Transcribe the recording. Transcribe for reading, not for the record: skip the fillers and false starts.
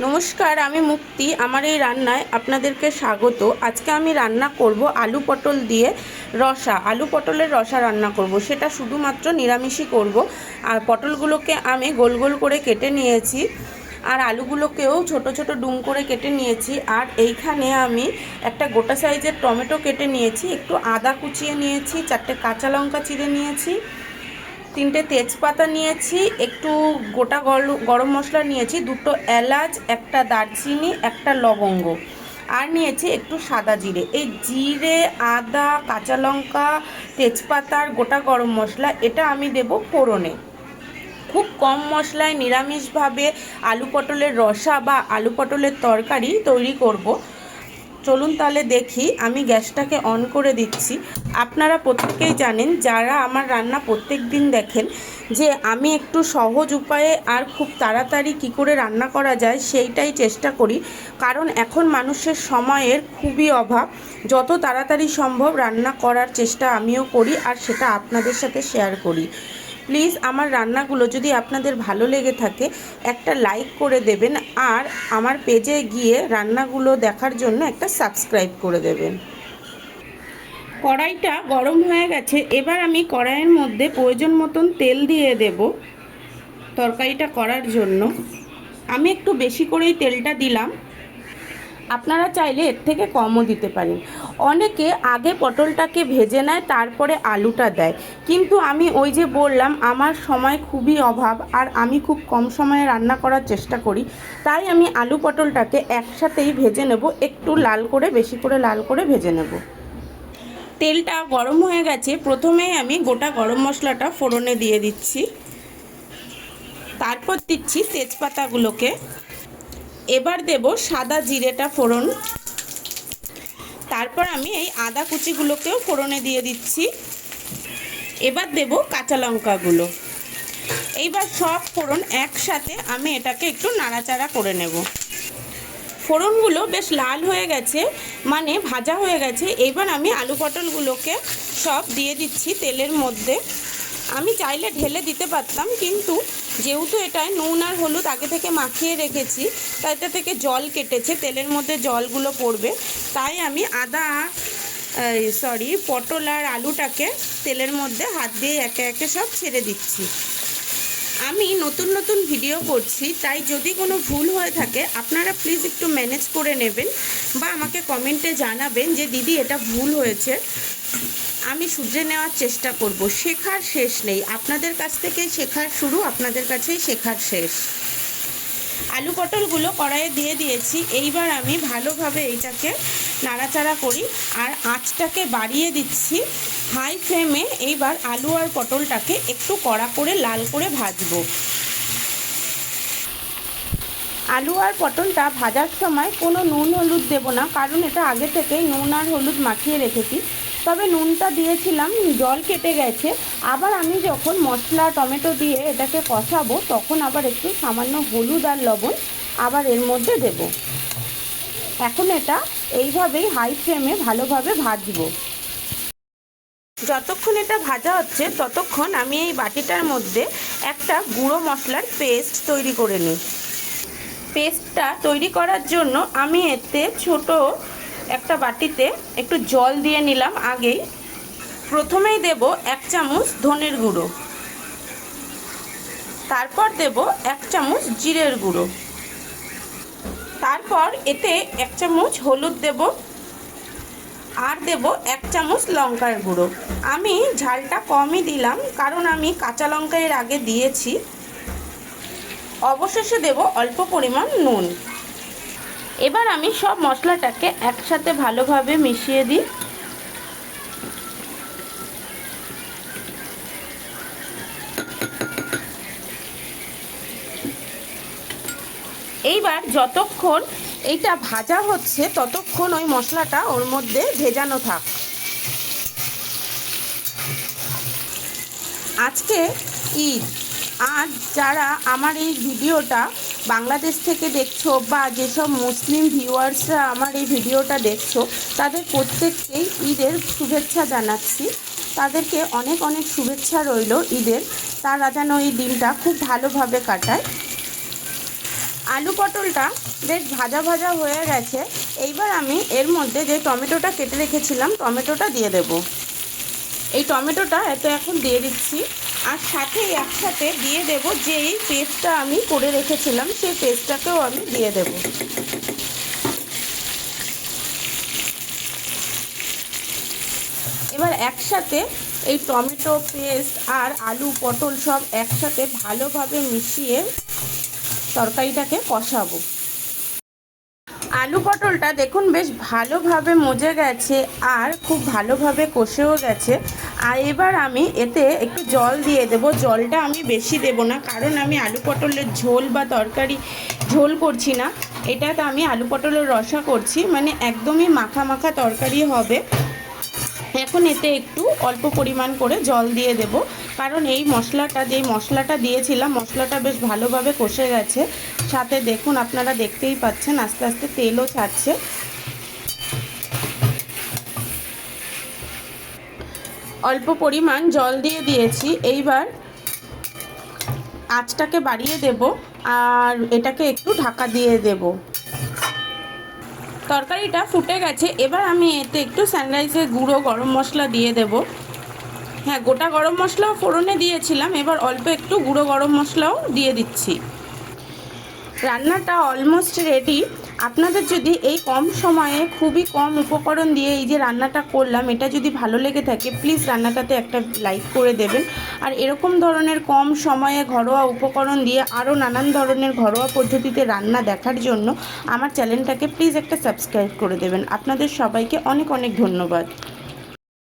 নমস্কার, আমি মুক্তি। আমার এই রান্নায় আপনাদেরকে স্বাগত। আজকে আমি রান্না করব আলু পটল দিয়ে রসা। আলু পটলের রসা রান্না করব, সেটা শুধুমাত্র নিরামিষই করব। আর পটলগুলোকে আমি গোল গোল করে কেটে নিয়েছি, আর আলুগুলোকেও ছোট ছোট ডুম করে কেটে নিয়েছি। আর এইখানে আমি একটা গোটা সাইজের টমেটো কেটে নিয়েছি, একটু আদা কুচিয়ে নিয়েছি, 4টে কাঁচা লঙ্কা চিড়ে নিয়েছি, 3টে তেজপাতা নিয়েছি, একটু গোটা গরম মশলা নিয়েছি, 2টো এলাচ, একটা দারচিনি, একটা লবঙ্গ, আর নিয়েছি একটু সাদা জিরে। এই জিরে, আদা, কাঁচা লঙ্কা, তেজপাতার গোটা গরম মশলা এটা আমি দেব ফোড়নে। খুব কম মশলায় নিরামিষভাবে আলু পটলের রসা বা আলু পটলের তরকারি তৈরি করব। চলুন তাহলে দেখি। আমি গ্যাসটাকে অন করে দিচ্ছি। আপনারা প্রত্যেকেই জানেন, যারা আমার রান্না প্রত্যেক দিন দেখেন, যে আমি একটু সহজ উপায়ে আর খুব তাড়াতাড়ি কি করে রান্না করা যায় সেইটাই চেষ্টা করি। কারণ এখন মানুষের সময়ের খুবই অভাব। যত তাড়াতাড়ি সম্ভব রান্না করার চেষ্টা আমিও করি, আর সেটা আপনাদের সাথে শেয়ার করি। প্লিজ আমার রান্নাগুলো যদি আপনাদের ভালো লেগে থাকে একটা লাইক করে দেবেন, আর আমার পেজে গিয়ে রান্নাগুলো দেখার জন্য একটা সাবস্ক্রাইব করে দেবেন। কড়াইটা গরম হয়ে গেছে, এবার আমি কড়াইয়ের মধ্যে প্রয়োজন মতন তেল দিয়ে দেব তরকারিটা করার জন্য। আমি একটু বেশি করেই তেলটা দিলাম, আপনারা চাইলে এর থেকে কমও দিতে পারেন। অনেকে আগে পটলটাকে ভেজে নেয়, তারপরে আলুটা দেয়, কিন্তু আমি ওই যে বললাম আমার সময় খুবই অভাব, আর আমি খুব কম সময়ে রান্না করার চেষ্টা করি, তাই আমি আলু পটলটাকে একসাথেই ভেজে নেব, একটু লাল করে, বেশি করে লাল করে ভেজে নেব। তেলটা গরম হয়ে গেছে, প্রথমেই আমি গোটা গরম মশলাটা ফোড়নে দিয়ে দিচ্ছি, তারপর দিচ্ছি তেজপাতাগুলোকে, এবার দেব সাদা জিরেটা ফোড়ন, তারপর আমি এই আদা কুচিগুলোকেও ফোড়নে দিয়ে দিচ্ছি, এবার দেব কাঁচা লঙ্কাগুলো। এইবার সব ফোড়ন একসাথে আমি এটাকে একটু নাড়াচাড়া করে নেব। ফোড়নগুলো বেশ লাল হয়ে গেছে, মানে ভাজা হয়ে গেছে। এবার আমি আলু পটলগুলোকে সব দিয়ে দিচ্ছি তেলের মধ্যে। আমি চাইলে ঢেলে দিতে পারতাম, কিন্তু যেহেতু এটায় নুন আর হলুদ আগে থেকে মাখিয়ে রেখেছি, তাই এটা থেকে জল কেটেছে, তেলের মধ্যে জলগুলো পড়বে, তাই আমি পটল আর আলুটাকে তেলের মধ্যে হাত দিয়ে একে একে সব ছেড়ে দিচ্ছি। আমি নতুন নতুন ভিডিও করছি, তাই যদি কোনো ভুল হয়ে থাকে আপনারা প্লিজ একটু ম্যানেজ করে নেবেন, বা আমাকে কমেন্টে জানাবেন যে দিদি এটা ভুল হয়েছে। আমি শুধরে নেওয়ার চেষ্টা করব। শেখার শেষ নেই, আপনাদের কাছ থেকেই শেখার শুরু, আপনাদের কাছেই শেখার শেষ। আলু পটলগুলো কড়াইয়ে দিয়ে দিয়েছি, এইবার আমি ভালোভাবে এইটাকে নাড়াচাড়া করি, আর আঁচটাকে বাড়িয়ে দিচ্ছি হাই ফ্লেমে। এইবার আলু আর পটলটাকে একটু কড়া করে লাল করে ভাজবো। আলু আর পটলটা ভাজার সময় কোনো নুন হলুদ দেব না, কারণ এটা আগে থেকেই নুন আর হলুদ মাখিয়ে রেখেছি। তবে নুনটা দিয়েছিলাম, জল কেটে গেছে। আবার আমি যখন মশলা টমেটো দিয়ে এটাকে কষাবো, তখন আবার একটু সামান্য হলুদ আর লবণ আবার এর মধ্যে দেব। এখন এটা এইভাবেই হাই ফ্লেমে ভালোভাবে ভাজবো। যতক্ষণ এটা ভাজা হচ্ছে ততক্ষণ আমি এই বাটিটার মধ্যে একটা গুঁড়ো মশলার পেস্ট তৈরি করে নিই। পেস্টটা তৈরি করার জন্য আমি এতে ছোট একটা বাটিতে একটু জল দিয়ে নিলাম আগেই। প্রথমেই দেব 1 চামচ ধনের গুঁড়ো, তারপর দেব 1 চামচ জিরের গুঁড়ো, তারপর এতে 1 চামচ হলুদ দেব, আর দেব 1 চামচ লঙ্কার গুঁড়ো। আমি ঝালটা কমই দিলাম, কারণ আমি কাঁচা লঙ্কা এর আগে দিয়েছি। অবশেষে দেব অল্প পরিমাণ নুন। এবার আমি সব মশলাটাকে একসাথে ভালোভাবে মিশিয়ে দিই। এইবার যতক্ষণ এইটা ভাজা হচ্ছে ততক্ষণ ওই মশলাটা ওর মধ্যে ভেজানো থাক। আজকে ঈদ, আর যারা আমার এই ভিডিওটা বাংলাদেশ থেকে দেখছো, বা যেসব মুসলিম ভিউয়ার্সরা আমার এই ভিডিওটা দেখছো, তাদের প্রত্যেককেই ঈদের শুভেচ্ছা জানাচ্ছি। তাদেরকে অনেক অনেক শুভেচ্ছা রইল ঈদের। তারা যেন এই দিনটা খুব ভালোভাবে কাটায়। আলু পটলটা বেশ ভাজা ভাজা হয়ে গেছে। এইবার আমি এর মধ্যে যে টমেটোটা কেটে রেখেছিলাম টমেটোটা দিয়ে দেব। এই টমেটোটা এখন দিয়ে দিচ্ছি, আর সাথে একসাথে দিয়ে দেব যেই পেস্টটা আমি করে রেখেছিলাম সেই পেস্টটাকেও আমি দিয়ে দেব। এবার একসাথে এই টমেটো পেস্ট আর আলু পটল সব একসাথে ভালোভাবে মিশিয়ে তরকারিটাকে কষাবো। আলু পটলটা দেখুন বেশ ভালোভাবে মজে গেছে আর খুব ভালোভাবে কষেও গেছে। আর এবার আমি এতে একটু জল দিয়ে দেব। জলটা আমি বেশি দেব না, কারণ আমি আলু পটলের ঝোল বা তরকারি ঝোল করছি না, এটাতে আমি আলু পটলের রসা করছি, মানে একদমই মাখা মাখা তরকারি হবে। এখন এতে একটু অল্প পরিমাণ করে জল দিয়ে দেব, কারণ এই যেই মশলাটা দিয়েছিলাম মশলাটা বেশ ভালোভাবে কষে গেছে। সাথে দেখুন আপনারা দেখতেই পাচ্ছেন আস্তে আস্তে তেলও ছাড়ছে। অল্প পরিমাণ জল দিয়ে দিয়েছি। এইবার আঁচটাকে বাড়িয়ে দেব আর এটাকে একটু ঢাকা দিয়ে দেব। তরকারিটা ফুটে গেছে। এবার আমি এতে একটু সানরাইজের গুঁড়ো গরম মশলা দিয়ে দেব। হ্যাঁ, গোটা গরম মশলাও ফোড়নে দিয়েছিলাম, এবার অল্প একটু গুঁড়ো গরম মশলাও দিয়ে দিচ্ছি। রান্নাটা অলমোস্ট রেডি। আপনাদের যদি এই কম সময়ে খুবই কম উপকরণ দিয়ে এই যে রান্নাটা করলাম এটা যদি ভালো লেগে থাকে, প্লিজ রান্নাটাতে একটা লাইক করে দেবেন। আর এরকম ধরনের কম সময়ে ঘরোয়া উপকরণ দিয়ে আরও নানান ধরনের ঘরোয়া পদ্ধতিতে রান্না দেখার জন্য আমার চ্যানেলটাকে প্লিজ একটা সাবস্ক্রাইব করে দেবেন। আপনাদের সবাইকে অনেক অনেক ধন্যবাদ।